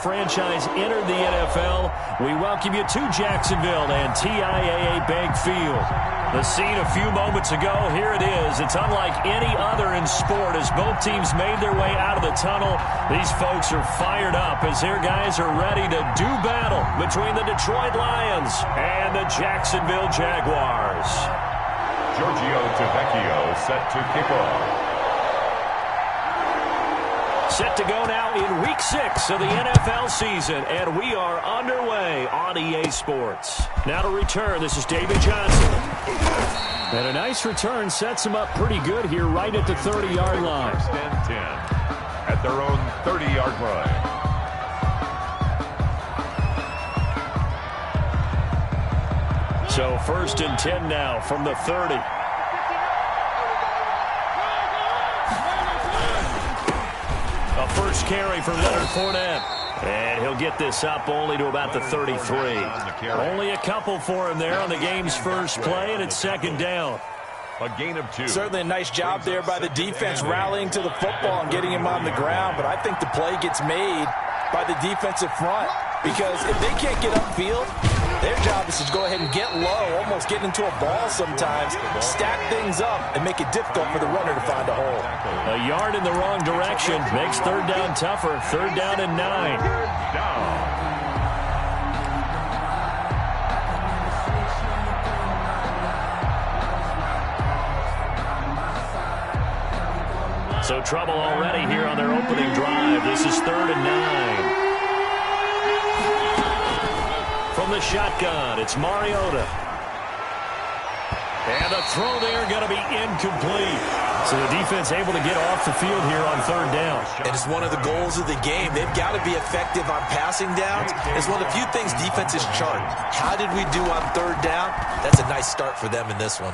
Franchise entered the NFL. We welcome you to Jacksonville and TIAA Bank Field. The scene a few moments ago, here it is. It's unlike any other in sport as both teams made their way out of the tunnel. These folks are fired up as their guys are ready to do battle between the Detroit Lions and the Jacksonville Jaguars. Giorgio Tavecchio set to kick off. Set to go now in Week 6 of the NFL season, and we are underway on EA Sports. Now to return, this is David Johnson. And a nice return sets him up pretty good here right at the 30-yard line. First and 10 at their own 30-yard line. So first and 10 now from the 30. A first carry for Leonard Fournette. And he'll get this up only to about the 33. Only a couple for him there on the game's first play, and it's second down. A gain of 2. Certainly a nice job there by the defense rallying to the football and getting him on the ground, but I think the play gets made by the defensive front because if they can't get upfield, their job is to go ahead and get low, almost get into a ball sometimes, stack things up, and make it difficult for the runner to find a hole. A yard in the wrong direction makes third down tougher. Third down and 9. So trouble already here on their opening drive. This is third and 9. From the shotgun, it's Mariota. And the throw there going to be incomplete. So the defense able to get off the field here on third down. And it's one of the goals of the game. They've got to be effective on passing downs. It's one of the few things defenses chart. How did we do on third down? That's a nice start for them in this one.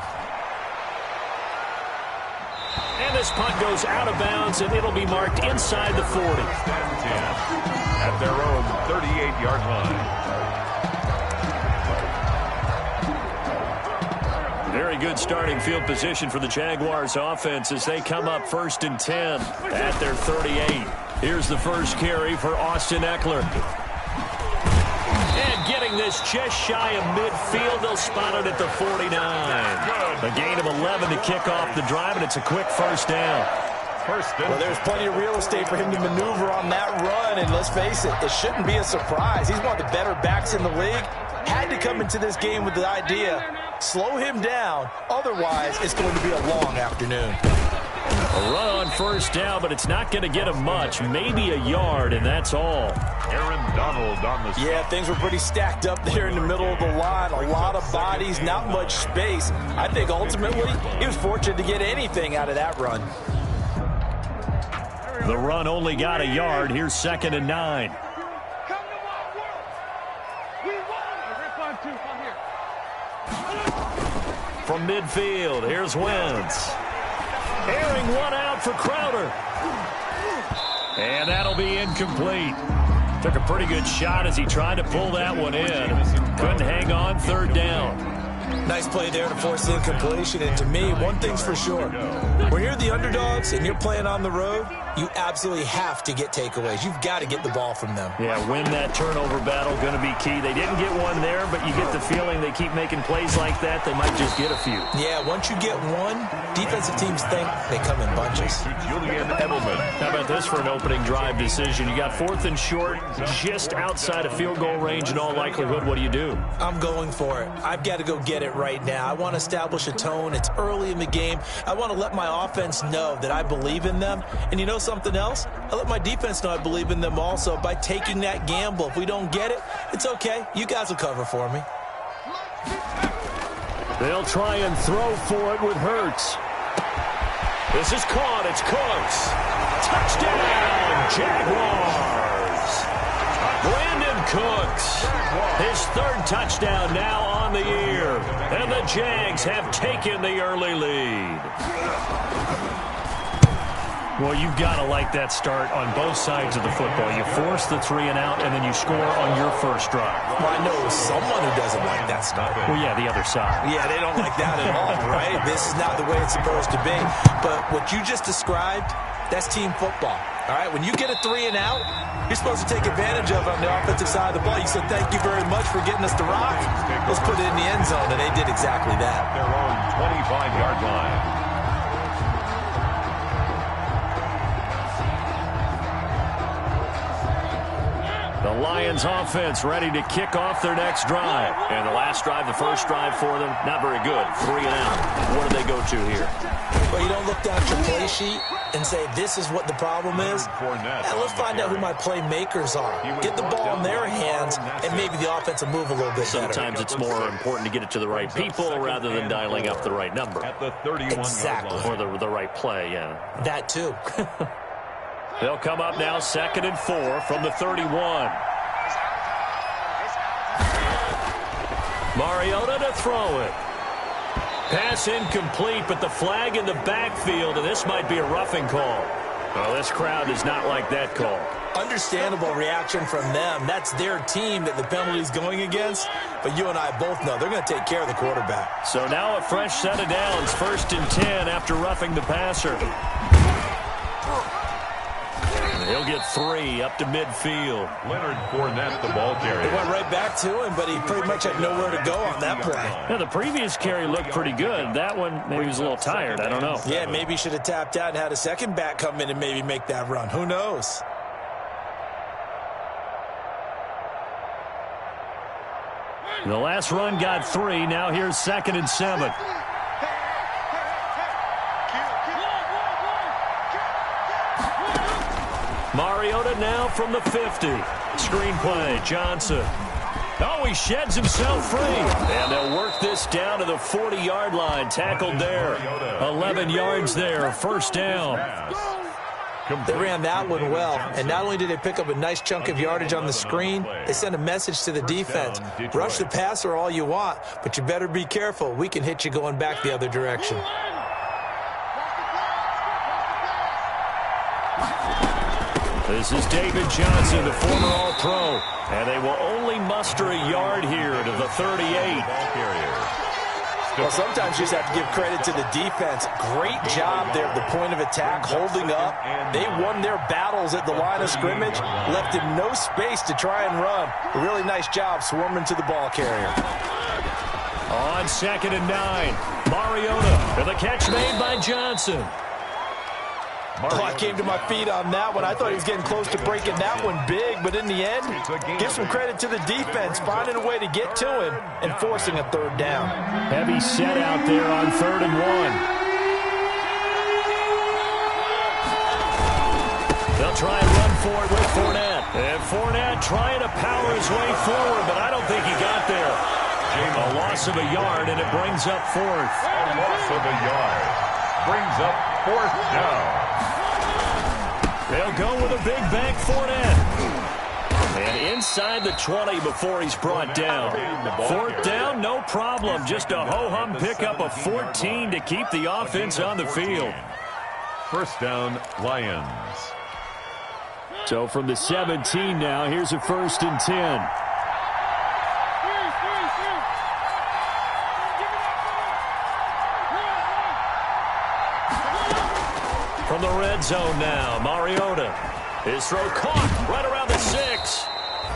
And this punt goes out of bounds, and it'll be marked inside the 40. At their own 38-yard line. Very good starting field position for the Jaguars offense as they come up first and 10 at their 38. Here's the first carry for Austin Eckler. And getting this just shy of midfield, they'll spot it at the 49. A gain of 11 to kick off the drive, and it's a quick first down. Well, there's plenty of real estate for him to maneuver on that run, and let's face it, it shouldn't be a surprise. He's one of the better backs in the league. Had to come into this game with the idea, slow him down, otherwise it's going to be a long afternoon. A run on first down, but it's not going to get him much, maybe a yard, and that's all. Aaron Donald on the... Yeah, things were pretty stacked up there in the middle of the line. A lot of bodies, not much space. I think ultimately he was fortunate to get anything out of that run. The run only got a yard. Here's second and 9. From midfield, here's Wentz. Airing one out for Crowder. And that'll be incomplete. Took a pretty good shot as he tried to pull that one in. Couldn't hang on, third down. Nice play there to force the incompletion, and to me, one thing's for sure. When you're the underdogs and you're playing on the road, you absolutely have to get takeaways. You've got to get the ball from them. Yeah, win that turnover battle, going to be key. They didn't get one there, but you get the feeling they keep making plays like that, they might just get a few. Yeah, once you get one, defensive teams think they come in bunches. Julian Edelman. How about this for an opening drive decision? You got fourth and short, just outside of field goal range in all likelihood. What do? I'm going for it. I've got to go get it right now. I want to establish a tone. It's early in the game. I want to let my offense know that I believe in them. And you know something else? I let my defense know I believe in them also by taking that gamble. If we don't get it, it's okay. You guys will cover for me. They'll try and throw for it with Hurts. This is caught. It's Cooks. Touchdown, Jaguars. Brandon Cooks. His third touchdown now on the year. And the Jags have taken the early lead. Well, you've got to like that start on both sides of the football. You force the 3 and out, and then you score on your first drive. Well, I know someone who doesn't like that start. Well, yeah, the other side. Yeah, they don't like that at all, right? This is not the way it's supposed to be. But what you just described, That's team football. All right, when you get a 3 and out, you're supposed to take advantage of it on the offensive side of the ball. You said, thank you very much for getting us to rock. Let's put it in the end zone, and they did exactly that. Their own 25-yard line. The Lions offense ready to kick off their next drive. And the last drive, the first drive for them, not very good. 3 and out. What do they go to here? Well, you don't look down at your play sheet and say, this is what the problem is. And let's find out who my playmakers are. Get the ball in their hands, and maybe the offense will move a little bit better. Sometimes it's more important to get it to the right people rather than dialing up the right number. At the 31 Exactly. Or the right play, yeah. That too. They'll come up now 2nd and 4 from the 31. Mariota to throw it. Pass incomplete, but the flag in the backfield, and this might be a roughing call. Oh, this crowd does not like that call. Understandable reaction from them. That's their team that the penalty's going against. But you and I both know they're going to take care of the quarterback. So now a fresh set of downs, 1st and 10 after roughing the passer. He'll get 3 up to midfield. Leonard Fournette, the ball carrier. It went right back to him, but he pretty much had nowhere to go on that play. Yeah, the previous carry looked pretty good. That one, maybe he was a little tired. I don't know. Yeah, maybe he should have tapped out and had a second back come in and maybe make that run. Who knows? The last run got 3. Now here's 2nd and 7. Mariota now from the 50. Screenplay, Johnson. Oh, he sheds himself free. And they'll work this down to the 40-yard line. Tackled there. 11 yards there. 1st down. They ran that one well, and not only did they pick up a nice chunk of yardage on the screen, they sent a message to the defense. Rush the passer all you want, but you better be careful. We can hit you going back the other direction. This is David Johnson, the former All-Pro. And they will only muster a yard here to the 38. Well, sometimes you just have to give credit to the defense. Great job there at the point of attack, holding up. They won their battles at the line of scrimmage, left him no space to try and run. A really nice job swarming to the ball carrier. On 2nd and 9, Mariota, and the catch made by Johnson. Oh, I came to my feet on that one. I thought he was getting close to breaking that one big, but in the end, give some credit to the defense, finding a way to get to him and forcing a 3rd down. Heavy set out there on 3rd and 1. They'll try and run for it with Fournette. And Fournette trying to power his way forward, but I don't think he got there. A loss of a yard, and it brings up 4th. A loss of a yard. Brings up 4th down. They'll go with a big bank Fournette. And inside the 20 before he's brought down. 4th down, no problem. Just a ho-hum pickup of 14 to keep the offense on the field. 1st down, Lions. So from the 17 now, here's a 1st and 10. From the red zone now, Mariota. His throw caught right around the 6.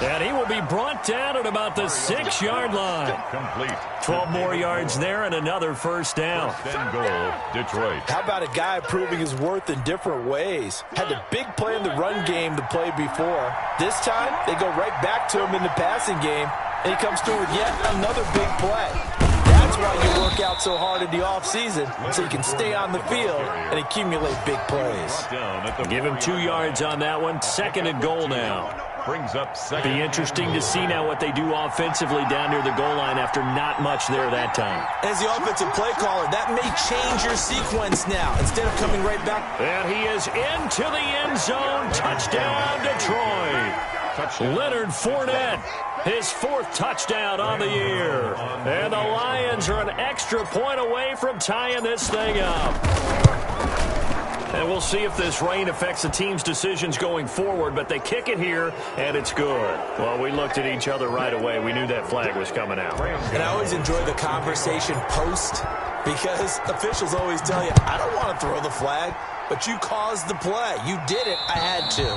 And he will be brought down at about the 6-yard line. Complete. 12 more yards there and another 1st down. 1st and goal, Detroit. How about a guy proving his worth in different ways? Had a big play in the run game the play before. This time, they go right back to him in the passing game, and he comes through with yet another big play. That's why you work out so hard in the offseason, so you can stay on the field and accumulate big plays. Give him 2 yards on that one. 2nd and goal now. Brings up 2nd. Be interesting to see now what they do offensively down near the goal line after not much there that time. As the offensive play caller, that may change your sequence now. Instead of coming right back. And he is into the end zone. Touchdown, Detroit. Leonard Fournette, his 4th touchdown on the year. And the Lions are an extra point away from tying this thing up. And we'll see if this rain affects the team's decisions going forward, but they kick it here, and it's good. Well, we looked at each other right away. We knew that flag was coming out. And I always enjoy the conversation post, because officials always tell you, I don't want to throw the flag. but you caused the play. You did it. I had to.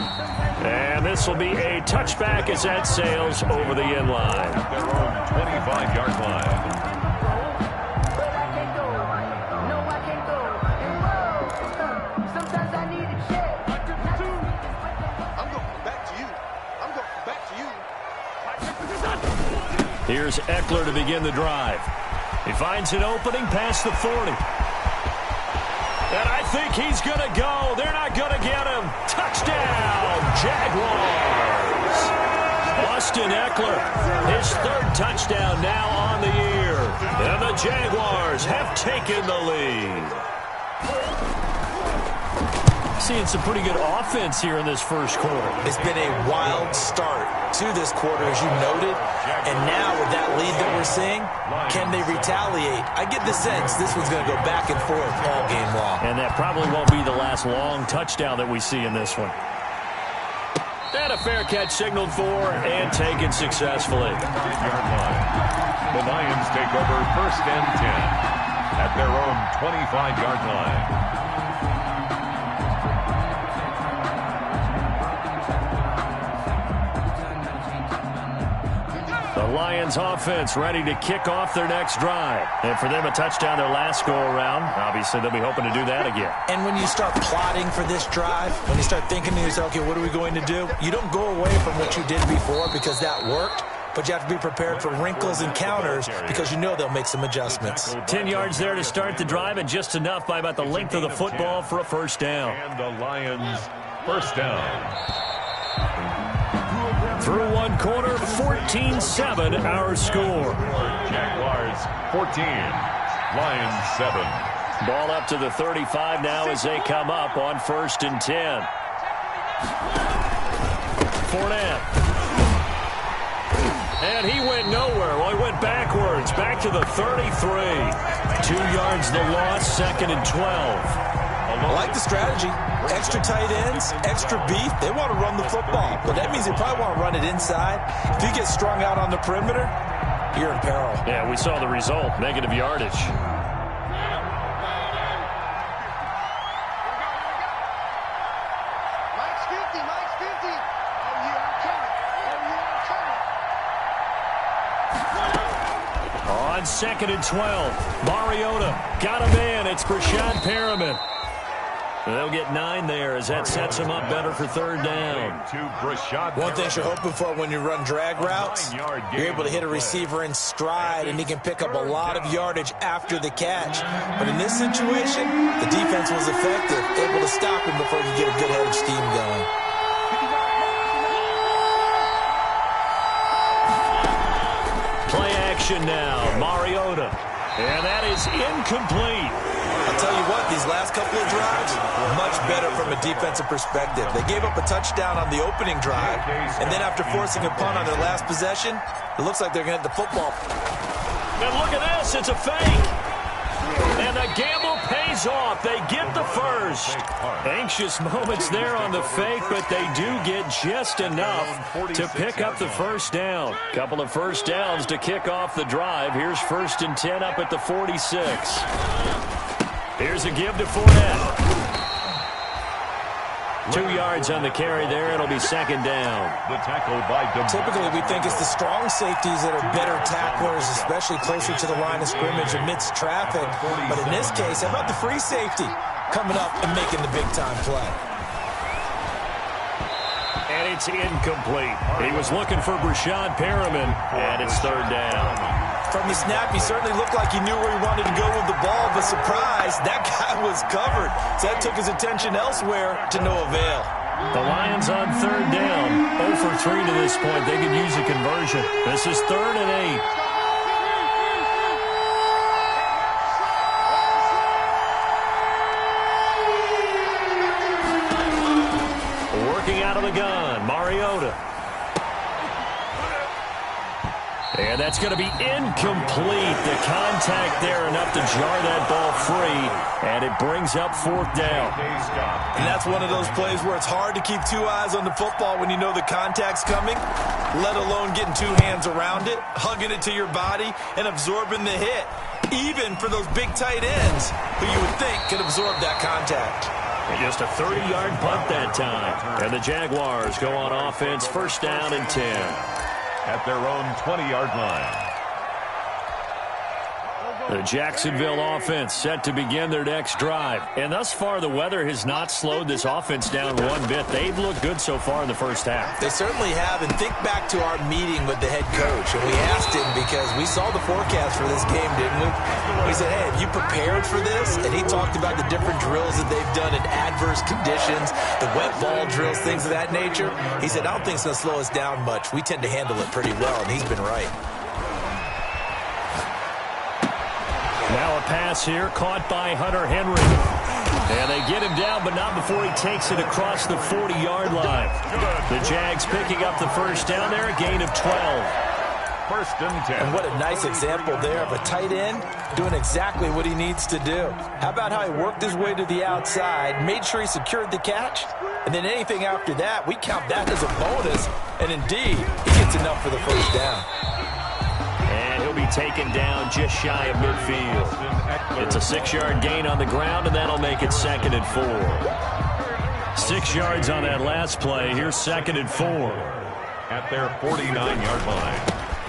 And this will be a touchback as that sails over the end line. Their own 25-yard line. Here's Eckler to begin the drive. He finds an opening past the 40. And I think he's going to go. They're not going to get him. Touchdown, Jaguars. Austin Eckler, his third touchdown now on the year. And the Jaguars have taken the lead. Seeing some pretty good offense here in this first quarter. It's been a wild start to this quarter, as you noted. And now with that lead that we're seeing, can they retaliate? I get the sense this one's going to go back and forth all game long. And that probably won't be the last long touchdown that we see in this one. And a fair catch signaled for and taken successfully. The Lions take over 1st and 10 at their own 25-yard line. The Lions offense ready to kick off their next drive. And for them, a touchdown their last go-around. Obviously, they'll be hoping to do that again. And when you start plotting for this drive, when you start thinking to yourself, okay, what are we going to do? You don't go away from what you did before because that worked. But you have to be prepared for wrinkles and counters because you know they'll make some adjustments. 10 yards there to start the drive and just enough by about the length of the football for a first down. And the Lions first down. Through one quarter, 14-7 our score. Jaguars 14, Lions 7. Ball up to the 35 now as they come up on 1st and 10. Fournette. And he went nowhere. Well, he went backwards, back to the 33. 2 yards the loss, 2nd and 12. I like the strategy. Extra tight ends, extra beef. They want to run the football. But that means they probably want to run it inside. If you get strung out on the perimeter, you're in peril. Yeah, we saw the result. Negative yardage. Mike's 50. Mike's 50. Oh, yeah, I'm coming. Oh, yeah, I'm coming. On 2nd and 12, Mariota got him in. It's Brashad Perriman. They'll get 9 there as that sets them up better for 3rd down. One thing you're hoping for when you run drag routes, you're able to hit a receiver in stride and he can pick up a lot of yardage after the catch. But in this situation, the defense was effective, able to stop him before he could get a good head of steam going. Play action now, Mariota. And that is incomplete. I'll tell you what, these last couple of drives, much better from a defensive perspective. They gave up a touchdown on the opening drive, and then after forcing a punt on their last possession, it looks like they're going to hit the football. And look at this, it's a fake. And the gamble pays off. They get the first. Anxious moments there on the fake, but they do get just enough to pick up the first down. Couple of first downs to kick off the drive. Here's 1st and 10 up at the 46. Here's a give to Fournette. 2 yards on the carry there. It'll be 2nd down. The tackle by Typically, we think it's the strong safeties that are better tacklers, especially closer to the line of scrimmage amidst traffic. But in this case, how about the free safety coming up and making the big-time play? And it's incomplete. He was looking for Brashad Perriman, and it's 3rd down. From the snap, he certainly looked like he knew where he wanted to go with the ball, but surprise, that guy was covered. So that took his attention elsewhere to no avail. The Lions on 3rd down, 0 for 3 to this point. They could use a conversion. This is 3rd and 8. Working out of the gun, Mariota. And that's going to be incomplete. The contact there enough to jar that ball free, and it brings up 4th down. And that's one of those plays where it's hard to keep 2 eyes on the football when you know the contact's coming, let alone getting 2 hands around it, hugging it to your body, and absorbing the hit, even for those big tight ends who you would think could absorb that contact. Just a 30-yard punt that time. And the Jaguars go on offense, first down and 10. At their own 20-yard line. The Jacksonville offense set to begin their next drive. And thus far, the weather has not slowed this offense down one bit. They've looked good so far in the first half. They certainly have. And think back to our meeting with the head coach. And we asked him because we saw the forecast for this game, didn't we? We said, hey, have you prepared for this? And he talked about the different drills that they've done in adverse conditions, the wet ball drills, things of that nature. He said, I don't think it's going to slow us down much. We tend to handle it pretty well, and he's been right. Now a pass here, caught by Hunter Henry. And they get him down, but not before he takes it across the 40-yard line. The Jags picking up the first down there, a gain of 12. First and 10. And what a nice example there of a tight end doing exactly what he needs to do. How about how he worked his way to the outside, made sure he secured the catch, and then anything after that, we count that as a bonus. And indeed, he gets enough for the first down. And he'll be taken down just shy of midfield. It's a 6-yard gain on the ground, and that'll make it 2nd and 4. 6 yards on that last play. Here's 2nd and 4. At their 49-yard line.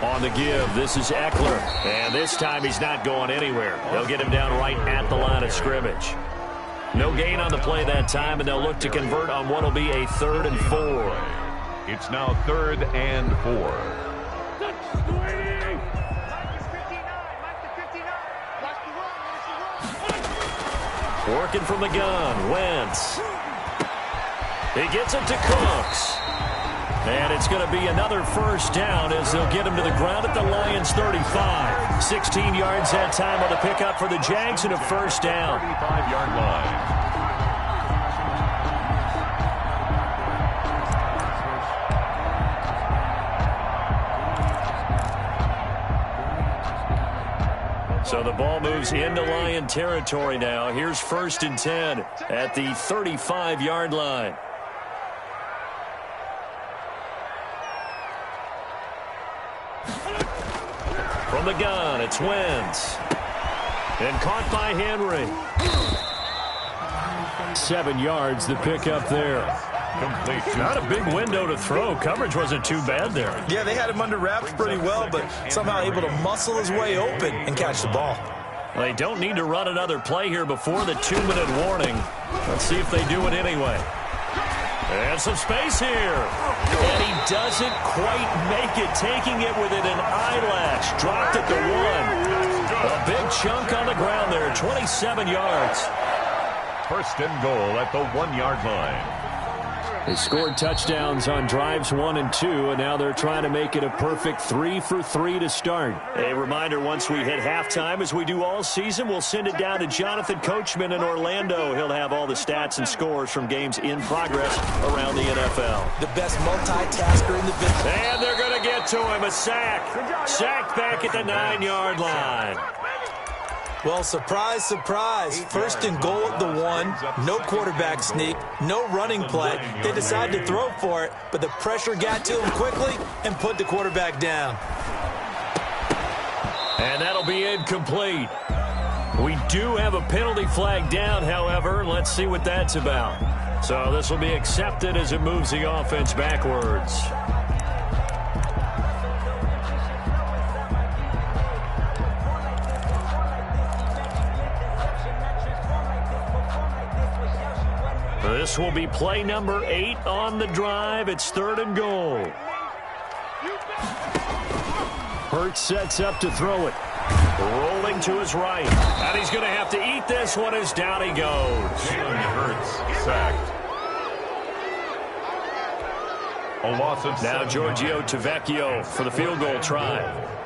On the give, this is Eckler. And this time he's not going anywhere. They'll get him down right at the line of scrimmage. No gain on the play that time, and they'll look to convert on what will be a 3rd and 4. It's now 3rd and 4. Working from the gun, Wentz. He gets it to Cooks. And it's going to be another first down as they'll get him to the ground at the Lions' 35. 16 yards that time on the pickup for the Jags and a first down. 35-yard line. So the ball moves into Lion territory now. Here's 1st and 10 at the 35-yard line. From the gun, it's Wentz. And caught by Henry. 7 yards, the pickup there. Complete. Not a big window to throw. Coverage wasn't too bad there. Yeah, they had him under wraps pretty well, but somehow able to muscle his way open and catch the ball. They don't need to run another play here before the 2-minute warning. Let's see if they do it anyway. And some space here. And he doesn't quite make it, taking it within an eyelash. Dropped at the 1. A big chunk on the ground there, 27 yards. First and goal at the 1-yard line. They scored touchdowns on drives 1 and 2, and now they're trying to make it a perfect 3 for 3 to start. A reminder, once we hit halftime, as we do all season, we'll send it down to Jonathan Coachman in Orlando. He'll have all the stats and scores from games in progress around the NFL. The best multitasker in the business. And they're going to get to him, a sack. Sacked back at the 9-yard line. Well, surprise, surprise. First and goal at the 1. No quarterback sneak. No running play. They decided to throw for it, but the pressure got to him quickly and put the quarterback down. And that'll be incomplete. We do have a penalty flag down, however. Let's see what that's about. So this will be accepted as it moves the offense backwards. This will be play number 8 on the drive. It's 3rd and goal. Hurts sets up to throw it. Rolling to his right. And he's going to have to eat this one as down he goes. Jalen Hurts sacked. A loss of now Giorgio Tavecchio for the field goal try.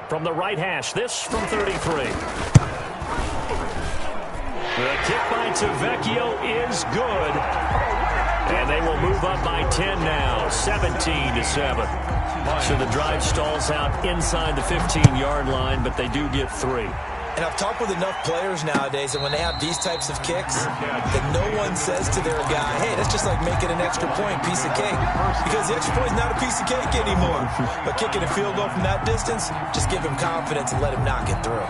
From the right hash, this from 33. The kick by Tavecchio is good. And they will move up by 10 now, 17-7. So the drive stalls out inside the 15-yard line, but they do get 3. And I've talked with enough players nowadays that when they have these types of kicks, that no one says to their guy, hey, that's just like making an extra point, piece of cake. Because the extra point is not a piece of cake anymore. But kicking a field goal from that distance, just give him confidence and let him knock it through.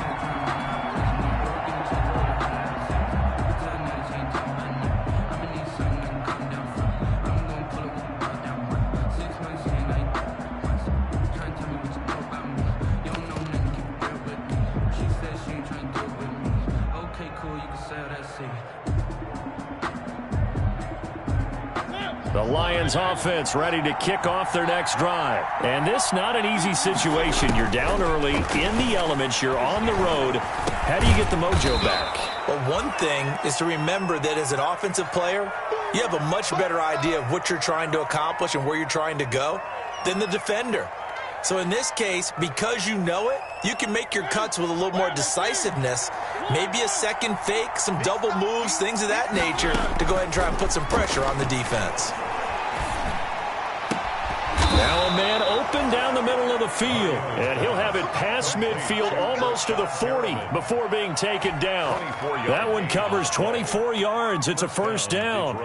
Lions offense ready to kick off their next drive. And this not an easy situation. You're down early, in the elements, you're on the road. How do you get the mojo back? Well, one thing is to remember that as an offensive player, you have a much better idea of what you're trying to accomplish and where you're trying to go than the defender. So in this case, because you know it, you can make your cuts with a little more decisiveness, maybe a second fake, some double moves, things of that nature, to go ahead and try and put some pressure on the defense. Now a man open down the middle of the field, and he'll have it past midfield almost to the 40 before being taken down. That one covers 24 yards. It's a first down.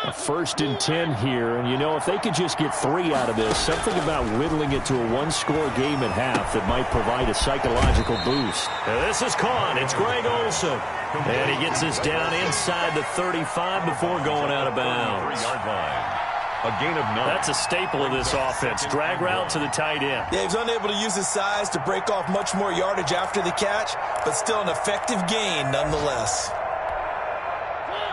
A 1st and 10 here, and you know, if they could just get 3 out of this, something about whittling it to a one-score game at half that might provide a psychological boost. Now this is caught. It's Greg Olsen. And he gets this down inside the 35 before going out of bounds. A gain of 9. That's a staple of this offense. Drag route to the tight end. Yeah, he's unable to use his size to break off much more yardage after the catch, but still an effective gain nonetheless.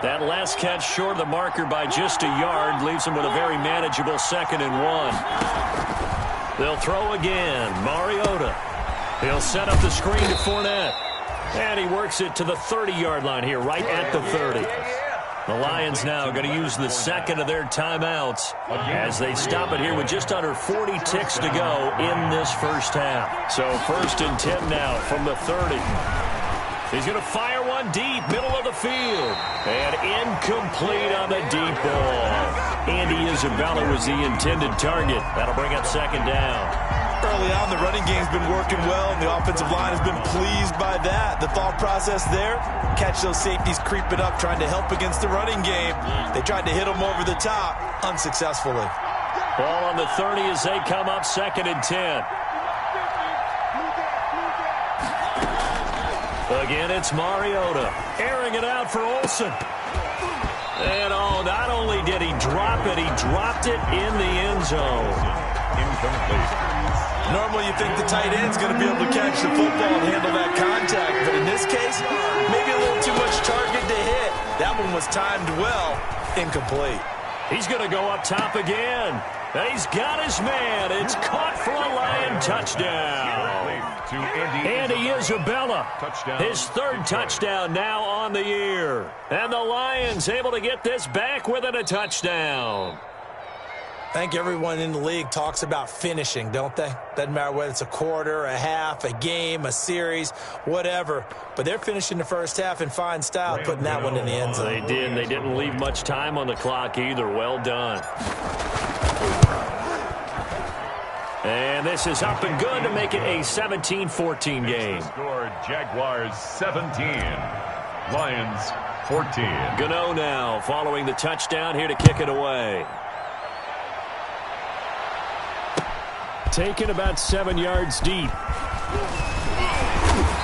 That last catch short of the marker by just a yard leaves him with a very manageable 2nd and 1. They'll throw again. Mariota. He'll set up the screen to Fournette. And he works it to the 30-yard line here, right at the 30. The Lions now going to use the 2nd of their timeouts as they stop it here with just under 40 ticks to go in this first half. So 1st and 10 now from the 30. He's going to fire one deep, middle of the field. And incomplete on the deep ball. Andy Isabella was the intended target. That'll bring up 2nd down. Early on, the running game's been working well, and the offensive line has been pleased by that. The thought process there, catch those safeties creeping up, trying to help against the running game. They tried to hit them over the top, unsuccessfully. Ball on the 30 as they come up 2nd and 10. Again, it's Mariota. Airing it out for Olsen. And oh, not only did he drop it, he dropped it in the end zone. Incomplete. Normally you think the tight end's going to be able to catch the football and handle that contact, but in this case, maybe a little too much target to hit. That one was timed well. Incomplete. He's going to go up top again. And he's got his man. It's caught for a Lion touchdown. Andy Isabella, his 3rd touchdown now on the year. And the Lions able to get this back within a touchdown. I think everyone in the league talks about finishing, don't they? Doesn't matter whether it's a quarter, a half, a game, a series, whatever. But they're finishing the first half in fine style, putting that one in the end zone. They did. They didn't leave much time on the clock either. Well done. And this is up and good to make it a 17-14 game. Scored Jaguars 17, Lions 14. Gano now following the touchdown here to kick it away. Taken about 7 yards deep.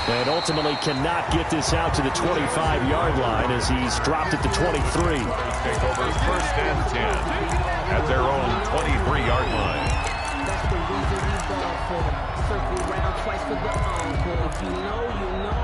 And ultimately cannot get this out to the 25-yard line as he's dropped at the 23. Take over 1st and 10 at their own 23-yard line. That's the reason we ball for. Circle round twice for the encore. If you know, you know.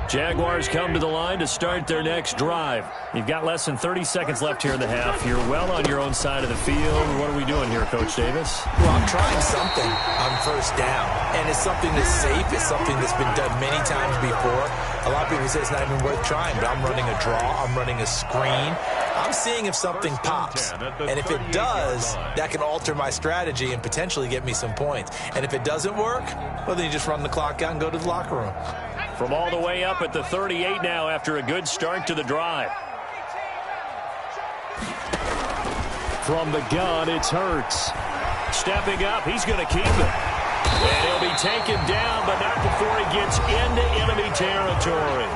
Jaguars come to the line to start their next drive. You've got less than 30 seconds left here in the half. You're well on your own side of the field. What are we doing here, Coach Davis? Well, I'm trying something on 1st down, and it's something that's safe. It's something that's been done many times before. A lot of people say it's not even worth trying, but I'm running a draw. I'm running a screen. I'm seeing if something pops, and if it does, that can alter my strategy and potentially get me some points. And if it doesn't work, well, then you just run the clock out and go to the locker room. From all the way up at the 38 now after a good start to the drive. From the gun, it's Hurts. Stepping up, he's going to keep it. And he'll be taken down, but not before he gets into enemy territory.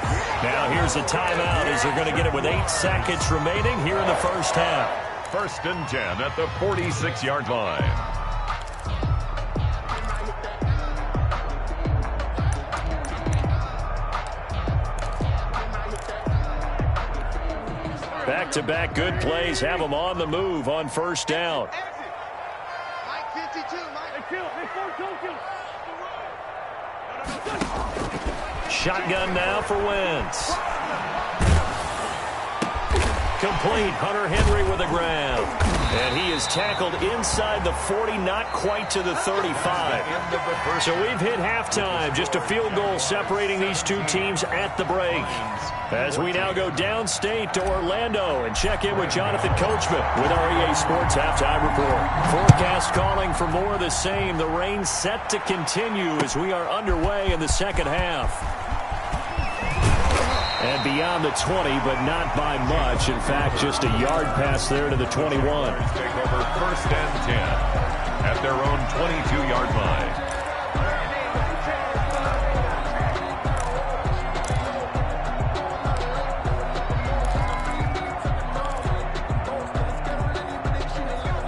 Now here's a timeout as they're going to get it with 8 seconds remaining here in the first half. 1st and 10 at the 46-yard line. Back-to-back good plays have them on the move on 1st down. Shotgun now for Wentz. Complete. Hunter Henry with the grab. And he is tackled inside the 40, not quite to the 35. So we've hit halftime. Just a field goal separating these two teams at the break. As we now go downstate to Orlando and check in with Jonathan Coachman with our EA Sports Halftime Report. Forecast calling for more of the same. The rain set to continue as we are underway in the second half. And beyond the 20, but not by much. In fact, just a yard pass there to the 21. Take over first and 10 at their own 22-yard line.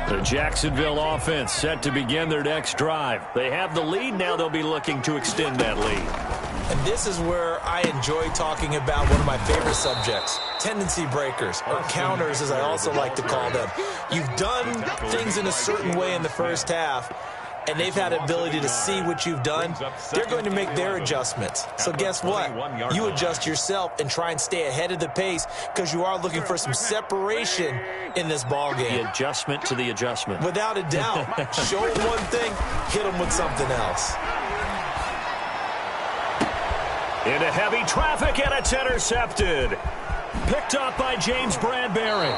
The Jacksonville offense set to begin their next drive. They have the lead. Now they'll be looking to extend that lead. And this is where I enjoy talking about one of my favorite subjects, tendency breakers, or counters as I also like to call them. You've done things in a certain way in the first half, and they've had the ability to see what you've done. They're going to make their adjustments. So guess what? You adjust yourself and try and stay ahead of the pace because you are looking for some separation in this ball game. The adjustment to the adjustment. Without a doubt. Show them one thing, hit them with something else. Into heavy traffic, and it's intercepted. Picked up by James Bradbury.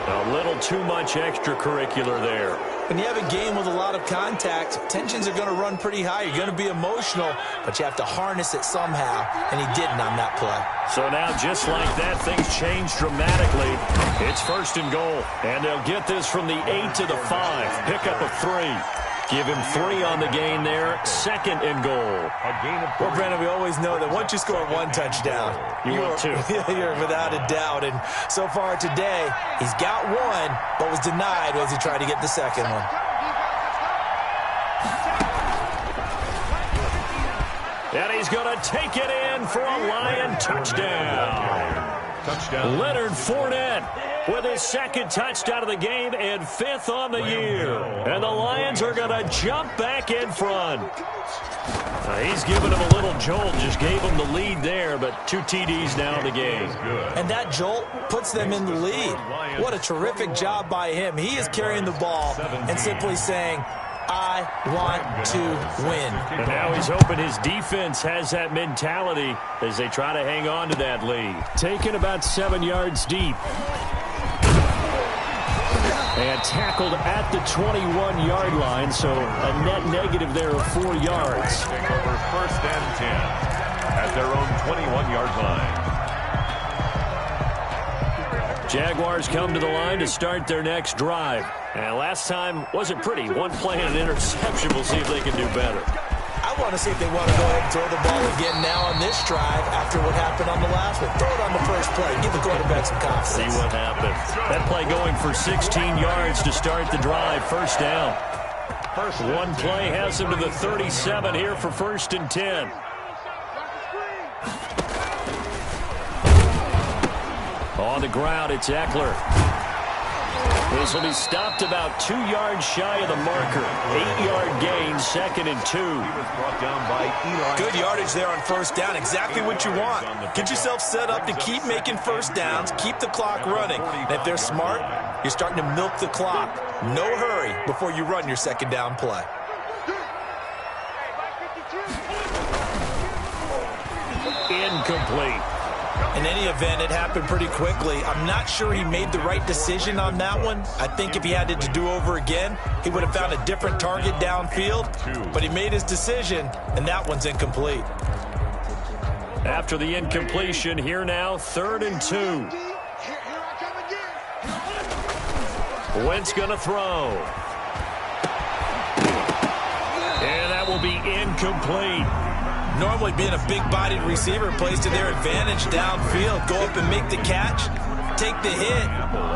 A little too much extracurricular there. When you have a game with a lot of contact, tensions are going to run pretty high. You're going to be emotional, but you have to harness it somehow, and he didn't on that play. So now, just like that, things change dramatically. It's first and goal, and they'll get this from the 8 to the 5. Pickup of 3. Give him 3 on the gain there. Second and goal. Well, Brandon, we always know that once you score one touchdown, you're without a doubt. And so far today, he's got one, but was denied as he tried to get the second one. And he's going to take it in for a Lion touchdown. Leonard Fournette with his second touchdown of the game and 5th on the year. And the Lions are going to jump back in front. He's giving him a little jolt, just gave him the lead there, but 2 TDs now in the game. And that jolt puts them in the lead. What a terrific job by him. He is carrying the ball and simply saying, I want to win. And now he's hoping his defense has that mentality as they try to hang on to that lead. Taken about 7 yards deep. And tackled at the 21-yard line, so a net negative there of 4 yards. Take over first and 10 at their own 21-yard line. Jaguars come to the line to start their next drive. And last time wasn't pretty. One play and an interception. We'll see if they can do better. I want to see if they want to go ahead and throw the ball again now on this drive after what happened on the last one. Throw it on the first play. Give the quarterback some confidence. See what happens. That play going for 16 yards to start the drive. First down. One play has him to the 37 here for first and 10. On the ground, it's Eckler. This will be stopped about 2 yards shy of the marker. 8-yard gain, second and 2. Good yardage there on first down. Exactly what you want. Get yourself set up to keep making first downs, keep the clock running. And if they're smart, you're starting to milk the clock. No hurry before you run your second down play. Incomplete. In any event, it happened pretty quickly. I'm not sure he made the right decision on that one. I think if he had it to do over again, he would have found a different target downfield. But he made his decision, and that one's incomplete. After the incompletion, here now, 3rd and 2. Wentz going to throw. And that will be incomplete. Normally being a big-bodied receiver plays to their advantage downfield. Go up and make the catch, take the hit,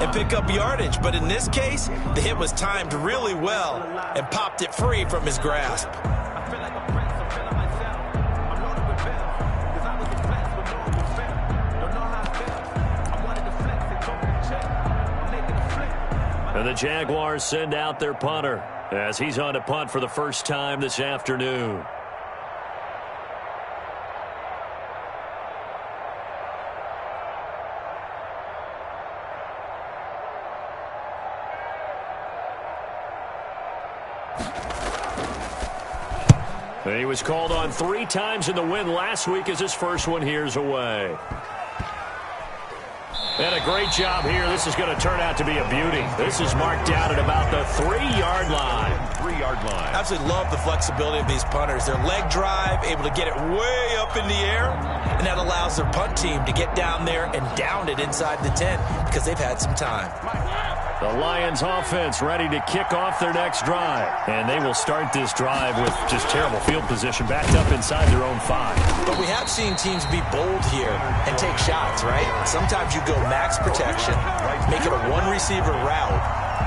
and pick up yardage. But in this case, the hit was timed really well and popped it free from his grasp. And the Jaguars send out their punter as he's on to punt for the first time this afternoon. He was called on 3 times in the win last week as his first one here's away. And a great job here. This is going to turn out to be a beauty. This is marked out at about the 3-yard line. 3-yard line. Absolutely love the flexibility of these punters. Their leg drive, able to get it way up in the air, and that allows their punt team to get down there and down it inside the 10 because they've had some time. The Lions offense ready to kick off their next drive. And they will start this drive with just terrible field position backed up inside their own 5. But we have seen teams be bold here and take shots, right? Sometimes you go max protection, make it a one-receiver route,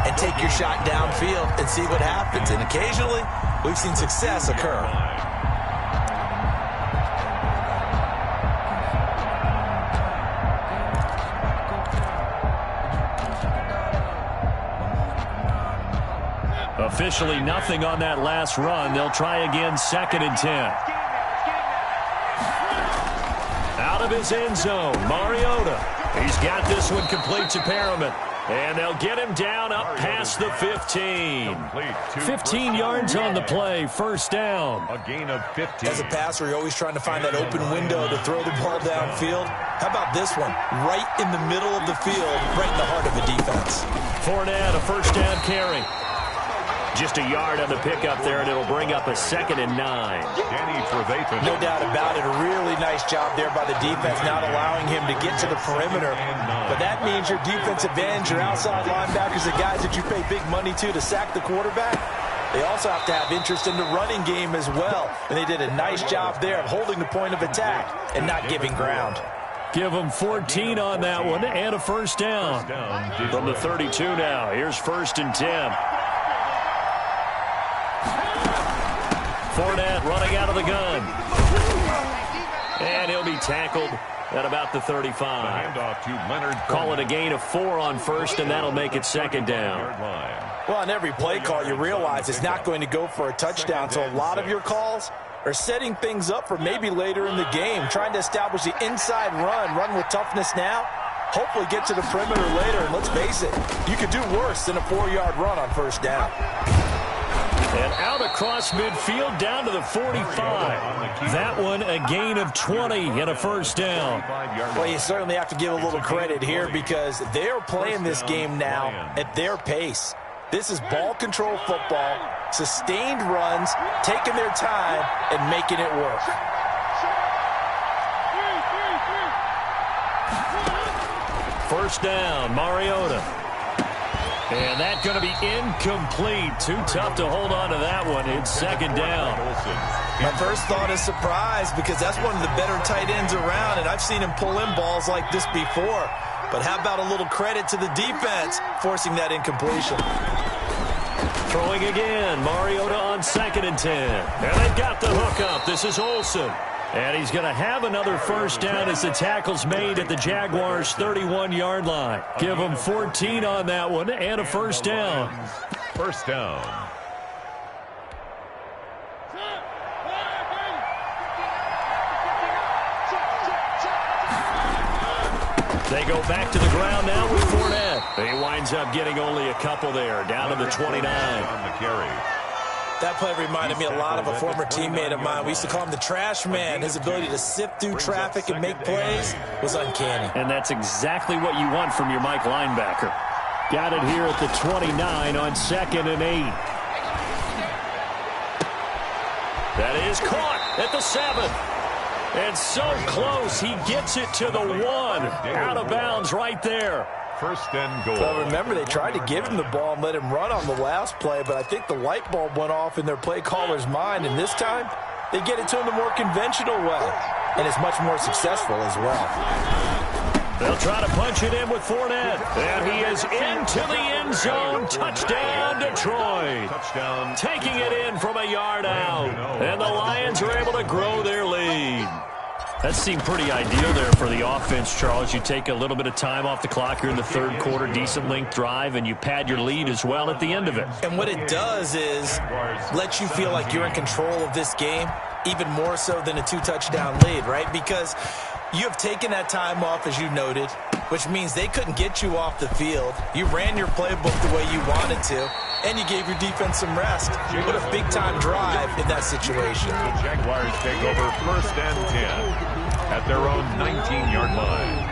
and take your shot downfield and see what happens. And occasionally, we've seen success occur. Officially nothing on that last run. They'll try again, 2nd and 10. Out of his end zone, Mariota. He's got this one complete to Perriman. And they'll get him down up past the 15. 15 yards on the play, first down. A gain of 15. As a passer, you're always trying to find that open window to throw the ball downfield. How about this one? Right in the middle of the field, right in the heart of the defense. Fournette, a first down carry. Just a yard on the pickup there, and it'll bring up a 2nd and 9. No doubt about it. A really nice job there by the defense, not allowing him to get to the perimeter. But that means your defensive ends, your outside linebackers, the guys that you pay big money to sack the quarterback, they also have to have interest in the running game as well. And they did a nice job there of holding the point of attack and not giving ground. Give them 14 on that one and a first down. From the 32 now. Here's 1st and 10. Fournette running out of the gun. And he'll be tackled at about the 35. Call it a gain of 4 on first, and that'll make it 2nd down. Well, on every play call, you realize it's not going to go for a touchdown, so a lot of your calls are setting things up for maybe later in the game, trying to establish the inside run with toughness now, hopefully get to the perimeter later, and let's face it, you could do worse than a 4-yard run on first down. And out across midfield down to the 45. That one a gain of 20 and a first down. Well, you certainly have to give a little credit here because they're playing this game now at their pace. This is ball control football, sustained runs, taking their time and making it work. First down, Mariota. And that's going to be incomplete. Too tough to hold on to that one. It's 2nd down. My first thought is surprise because that's one of the better tight ends around, and I've seen him pull in balls like this before. But how about a little credit to the defense forcing that incompletion? Throwing again. Mariota on 2nd and 10. And they've got the hook up. This is Olsen. And he's going to have another first down as the tackle's made at the Jaguars' 31-yard line. Give them 14 on that one and a first down. First down. They go back to the ground now with Fournette. He winds up getting only a couple there, down to the 29. On the carry. That play reminded me a lot of a former teammate of mine. We used to call him the trash man. His ability to sift through traffic and make plays was uncanny. And that's exactly what you want from your Mike linebacker. Got it here at the 29 on 2nd and 8. That is caught at the 7. And so close, he gets it to the 1. Out of bounds right there. First and goal. Well, remember, they tried to give him the ball and let him run on the last play, but I think the light bulb went off in their play caller's mind, and this time they get it to him the more conventional way, and it's much more successful as well. They'll try to punch it in with Fournette, and he is into the end zone. Touchdown, Detroit. Touchdown. Taking it in from a yard out, and the Lions are able to grow their lead. That seemed pretty ideal there for the offense, Charles. You take a little bit of time off the clock here in the third quarter, decent length drive, and you pad your lead as well at the end of it. And what it does is let you feel like you're in control of this game, even more so than a 2-touchdown lead, right? Because you have taken that time off, as you noted, which means they couldn't get you off the field. You ran your playbook the way you wanted to, and you gave your defense some rest. What a big-time drive in that situation. The Jaguars take over 1st and 10 at their own 19-yard line.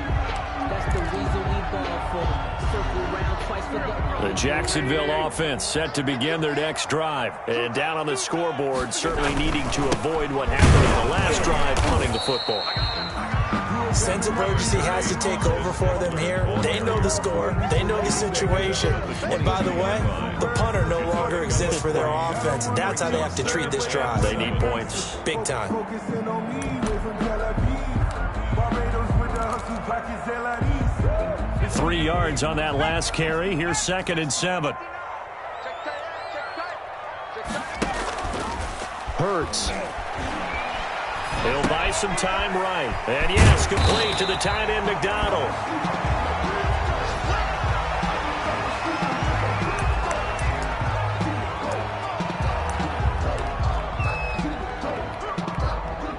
That's the reason we ball for. Circle round twice for the The Jacksonville offense set to begin their next drive. And down on the scoreboard, certainly needing to avoid what happened in the last drive, punting the football. Sense of urgency has to take over for them here. They know the score. They know the situation. And by the way, the punter no longer exists for their offense. That's how they have to treat this drive. They need points. Big time. 3 yards on that last carry. Here's 2nd and 7. Hurts. He'll buy some time right. And yes, complete to the tight end, McDonald.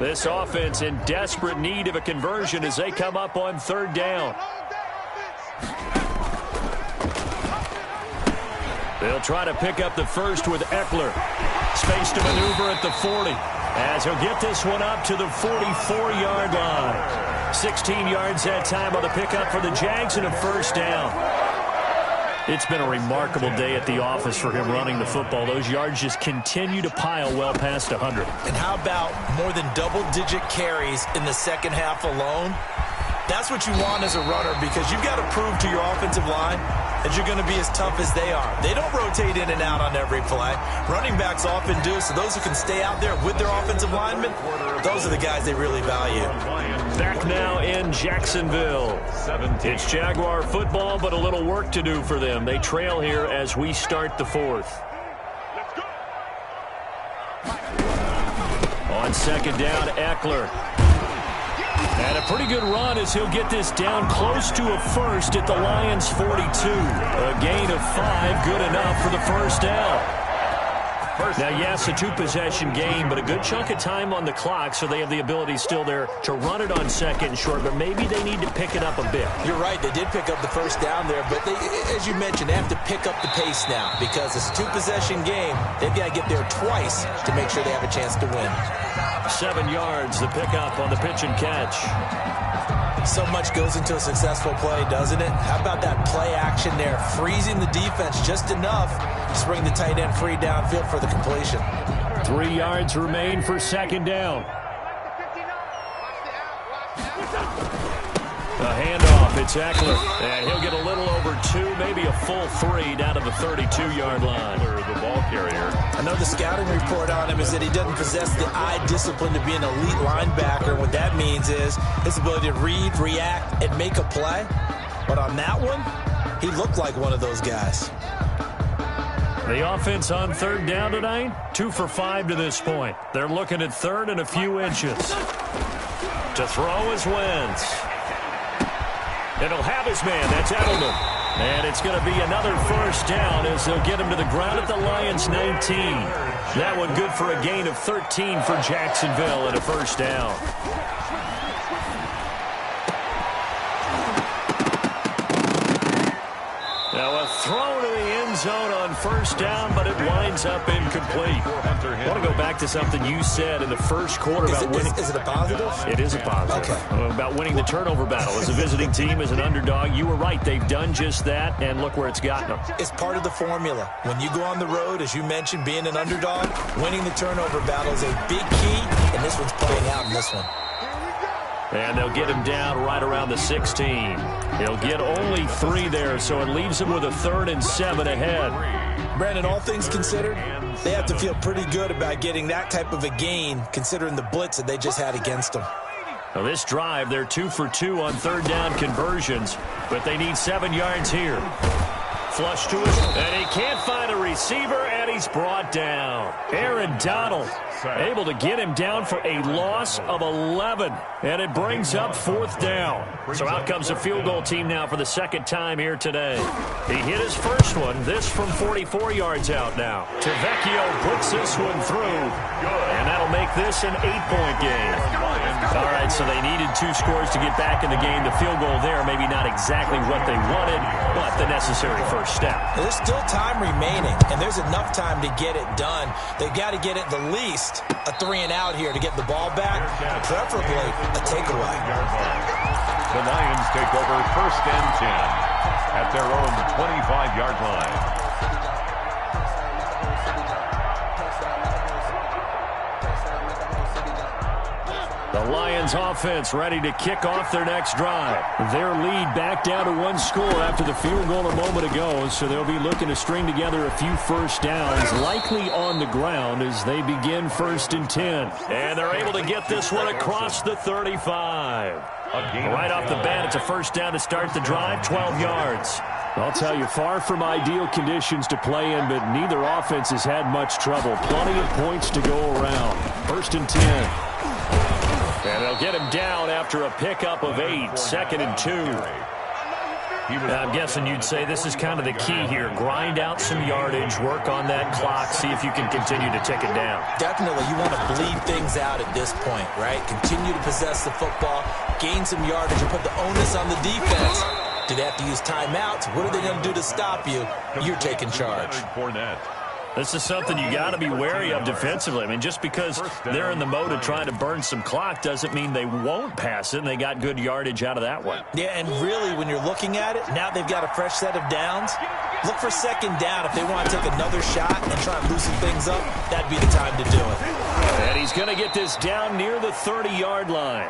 This offense in desperate need of a conversion as they come up on 3rd down. They'll try to pick up the first with Eckler. Space to maneuver at the 40. As he'll get this one up to the 44-yard line. 16 yards that time on the pickup for the Jags and a 1st down. It's been a remarkable day at the office for him running the football. Those yards just continue to pile well past 100. And how about more than double-digit carries in the second half alone? That's what you want as a runner, because you've got to prove to your offensive line that you're going to be as tough as they are. They don't rotate in and out on every play. Running backs often do, so those who can stay out there with their offensive linemen, those are the guys they really value. Back now in Jacksonville. It's Jaguar football, but a little work to do for them. They trail here as we start the 4th. On 2nd down, Eckler. And a pretty good run as he'll get this down close to a 1st at the Lions' 42. A gain of 5, good enough for the 1st down. Now, yes, a 2-possession game, but a good chunk of time on the clock, so they have the ability still there to run it on 2nd and short, but maybe they need to pick it up a bit. You're right. They did pick up the 1st down there, but they, as you mentioned, they have to pick up the pace now because it's a 2-possession game. They've got to get there twice to make sure they have a chance to win. 7 yards, the pickup on the pitch and catch. So much goes into a successful play, doesn't it? How about that play action there, freezing the defense just enough to bring the tight end free downfield for the completion. 3 yards remain for 2nd down. A handoff, it's Eckler, and he'll get a little over 2, maybe a full 3 down to the 32-yard line. The ball carrier. I know the scouting report on him is that he doesn't possess the eye discipline to be an elite linebacker. What that means is his ability to read, react, and make a play. But on that one, he looked like one of those guys. The offense on 3rd down tonight, 2 for 5 to this point. They're looking at 3rd and a few inches. To throw is Wentz. And he'll have his man. That's Edelman. And it's going to be another 1st down as they'll get him to the ground at the Lions' 19. That one good for a gain of 13 for Jacksonville and a 1st down. Now a throw to the end zone on 1st down, but it winds up incomplete. I want to go back to something you said in the 1st quarter about winning. Is it a positive? It is a positive. Okay. About winning the turnover battle. As a visiting team, as an underdog, you were right. They've done just that, and look where it's gotten them. It's part of the formula. When you go on the road, as you mentioned, being an underdog, winning the turnover battle is a big key, and this one's playing out in this one. And they'll get him down right around the 16. He'll get only 3 there, so it leaves him with a 3rd and 7 ahead. Brandon, all things considered, they have to feel pretty good about getting that type of a gain, considering the blitz that they just had against them. Now this drive, they're 2 for 2 on 3rd down conversions, but they need 7 yards here. Flush to it, and he can't find a receiver, and he's brought down. Aaron Donald able to get him down for a loss of 11. And it brings up 4th down. So out comes a field goal team now for the second time here today. He hit his first one. This from 44 yards out now. Tavecchio puts this one through. And that'll make this an 8-point game. All right, so they needed 2 scores to get back in the game. The field goal there, maybe not exactly what they wanted, but the necessary first step. There's still time remaining, and there's enough time to get it done. They've got to get at the least a 3-and-out here to get the ball back, preferably a takeaway. The Lions take over 1st and 10 at their own 25-yard line. The Lions offense ready to kick off their next drive. Their lead back down to 1 score after the field goal a moment ago, so they'll be looking to string together a few first downs, likely on the ground as they begin 1st and 10. And they're able to get this one across the 35. Right off the bat, it's a first down to start the drive, 12 yards. I'll tell you, far from ideal conditions to play in, but neither offense has had much trouble. Plenty of points to go around. 1st and 10. And they'll get him down after a pickup of 8, 2nd and 2. I'm guessing you'd say this is kind of the key here. Grind out some yardage, work on that clock, see if you can continue to tick it down. Definitely, you want to bleed things out at this point, right? Continue to possess the football, gain some yardage, and put the onus on the defense. Do they have to use timeouts? What are they going to do to stop you? You're taking charge. This is something you got to be wary of defensively. I mean, just because they're in the mode of trying to burn some clock doesn't mean they won't pass it, and they got good yardage out of that one. Yeah, and really, when you're looking at it, now they've got a fresh set of downs. Look for 2nd down. If they want to take another shot and try and loosen things up, that'd be the time to do it. And he's going to get this down near the 30-yard line.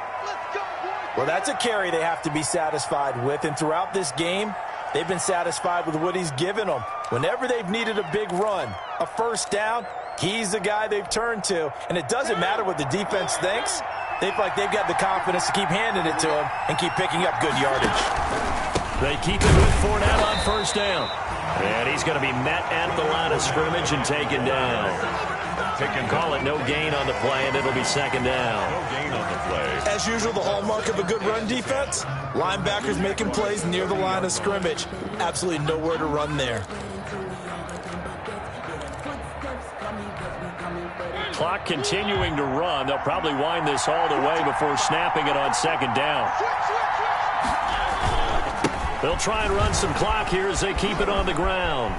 Well, that's a carry they have to be satisfied with, and throughout this game, they've been satisfied with what he's given them. Whenever they've needed a big run, a first down, he's the guy they've turned to. And it doesn't matter what the defense thinks. They feel like they've got the confidence to keep handing it to him and keep picking up good yardage. They keep it with Fournette on first down. And he's going to be met at the line of scrimmage and taken down. Call it no gain on the play, and it'll be 2nd down. No gain on the play. As usual, the hallmark of a good run defense, linebackers making plays near the line of scrimmage. Absolutely nowhere to run there. Clock continuing to run. They'll probably wind this all the way before snapping it on 2nd down. They'll try and run some clock here as they keep it on the ground.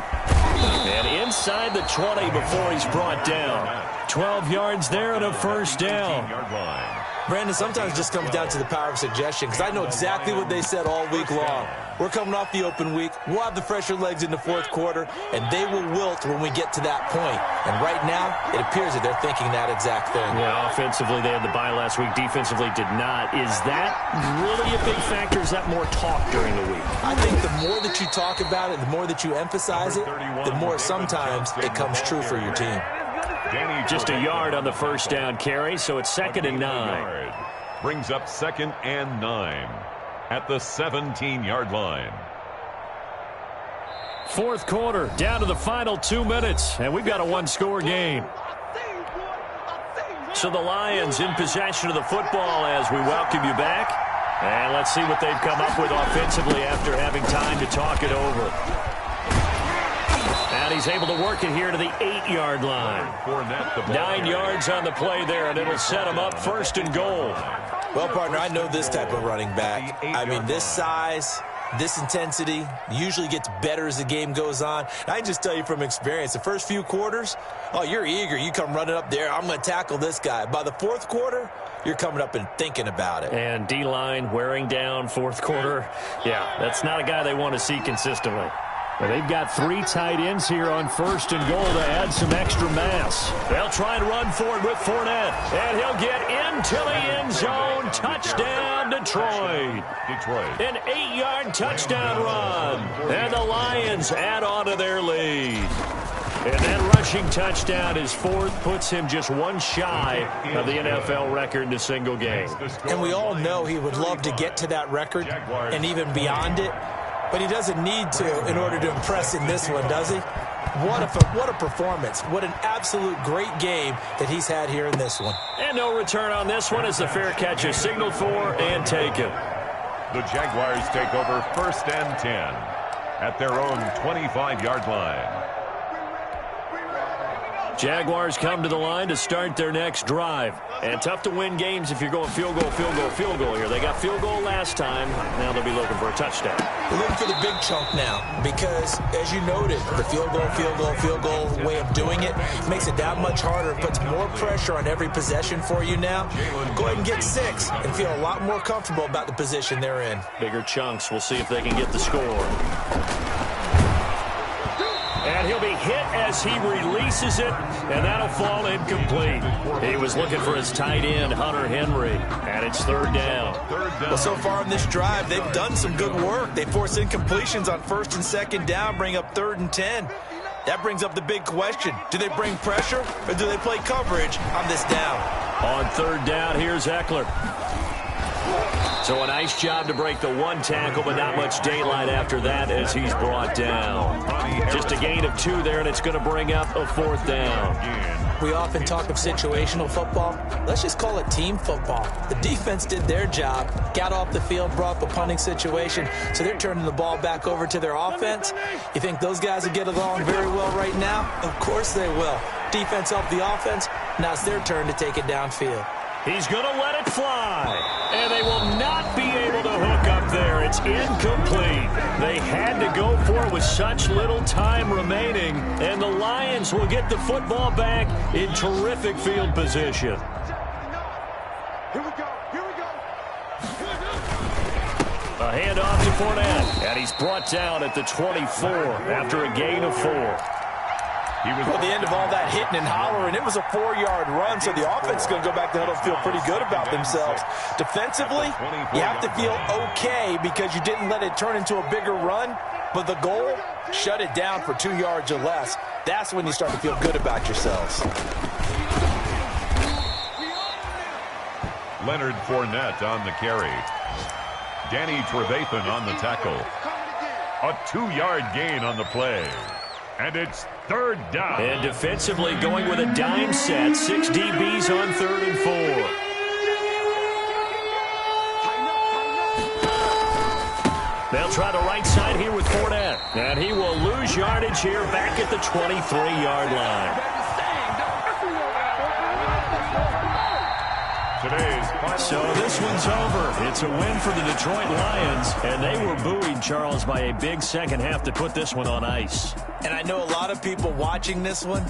And inside the 20 before he's brought down. 12 yards there and a first down. Brandon, sometimes it just comes down to the power of suggestion, because I know exactly what they said all week long. We're coming off the open week. We'll have the fresher legs in the 4th quarter, and they will wilt when we get to that point. And right now, it appears that they're thinking that exact thing. Yeah, offensively, they had the bye last week. Defensively, did not. Is that really a big factor? Is that more talk during the week? I think the more that you talk about it, the more that you emphasize it, the more sometimes it comes true for your team. Just a yard on the first down carry, so it's 2nd and 9. Brings up 2nd and 9 at the 17-yard line. 4th quarter, down to the final 2 minutes, and we've got a 1-score game. So the Lions in possession of the football as we welcome you back. And let's see what they've come up with offensively after having time to talk it over. And he's able to work it here to the 8-yard line. 9 yards on the play there, and it'll set him up 1st and goal. Well, partner, I know this type of running back. I mean, this size, this intensity usually gets better as the game goes on. And I can just tell you from experience, the first few quarters, oh, you're eager. You come running up there. I'm going to tackle this guy. By the 4th quarter, you're coming up and thinking about it. And D-line wearing down 4th quarter. Yeah, that's not a guy they want to see consistently. Well, they've got 3 tight ends here on 1st and goal to add some extra mass. They'll try and run forward with Fournette. And he'll get into the end zone. Touchdown, Detroit. An 8-yard touchdown run. And the Lions add on to their lead. And that rushing touchdown is 4th, puts him just 1 shy of the NFL record in a single game. And we all know he would love to get to that record and even beyond it. But he doesn't need to in order to impress in this one, does he? What a performance. What an absolute great game that he's had here in this one. And no return on this one as the fair catch is signaled for and taken. The Jaguars take over 1st and 10 at their own 25-yard line. Jaguars come to the line to start their next drive. And tough to win games if you're going field goal, field goal, field goal here. They got field goal last time. Now they'll be looking for a touchdown. We're looking for the big chunk now because, as you noted, the field goal way of doing it makes it that much harder. It puts more pressure on every possession for you now. Go ahead and get 6 and feel a lot more comfortable about the position they're in. Bigger chunks. We'll see if they can get the score. And he'll be hit as he releases it, and that'll fall incomplete. He was looking for his tight end, Hunter Henry, and it's 3rd down. Well, so far in this drive, they've done some good work. They force incompletions on 1st and 2nd down, bring up 3rd and 10. That brings up the big question. Do they bring pressure, or do they play coverage on this down? On 3rd down, here's Eckler. So a nice job to break the 1 tackle, but not much daylight after that as he's brought down. Just a gain of 2 there, and it's going to bring up a 4th down. We often talk of situational football. Let's just call it team football. The defense did their job, got off the field, brought up a punting situation, so they're turning the ball back over to their offense. You think those guys will get along very well right now? Of course they will. Defense helped the offense. Now it's their turn to take it downfield. He's going to let it fly, and they will not be able to hook up there. It's incomplete. They had to go for it with such little time remaining, and the Lions will get the football back in terrific field position. Here we go. A handoff to Fournette, and he's brought down at the 24 after a gain of 4. Well, the end of all that hitting and hollering, it was a 4-yard run, so the offense is going to go back to huddle and feel pretty good about themselves. Defensively, you have to feel okay because you didn't let it turn into a bigger run, but the goal, shut it down for 2 yards or less. That's when you start to feel good about yourselves. Leonard Fournette on the carry. Danny Trevathan on the tackle. A 2-yard gain on the play. And it's 3rd down. And defensively going with a dime set. 6 DBs on 3rd and 4. They'll try the right side here with Fournette. And he will lose yardage here back at the 23-yard line. So this one's over. It's a win for the Detroit Lions, and they were buoyed, Charles, by a big second half to put this one on ice. And I know a lot of people watching this one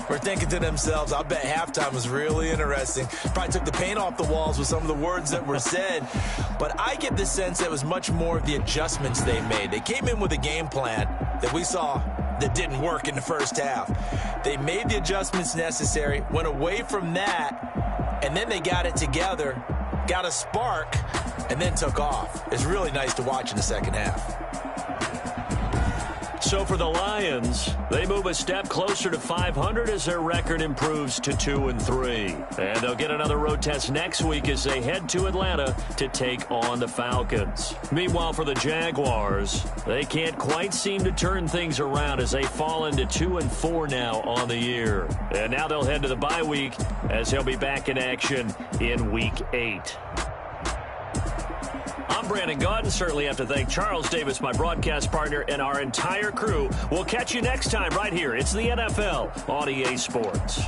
were thinking to themselves, I bet halftime was really interesting. Probably took the paint off the walls with some of the words that were said. But I get the sense that it was much more of the adjustments they made. They came in with a game plan that we saw that didn't work in the first half. They made the adjustments necessary, went away from that, and then they got it together, got a spark, and then took off. It's really nice to watch in the second half. So for the Lions, they move a step closer to 500 as their record improves to 2-3. And they'll get another road test next week as they head to Atlanta to take on the Falcons. Meanwhile, for the Jaguars, they can't quite seem to turn things around as they fall into 2-4 now on the year. And now they'll head to the bye week as they'll be back in action in Week 8. I'm Brandon Gaudin. Certainly have to thank Charles Davis, my broadcast partner, and our entire crew. We'll catch you next time right here. It's the NFL on EA Sports.